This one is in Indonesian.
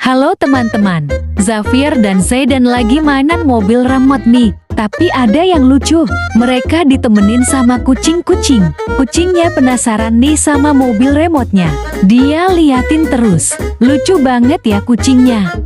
Halo teman-teman, Zafir dan Zaidan lagi mainan mobil remote nih. Tapi ada yang lucu, mereka ditemenin sama kucing-kucing. Kucingnya penasaran nih sama mobil remote-nya. Dia liatin terus, lucu banget ya kucingnya.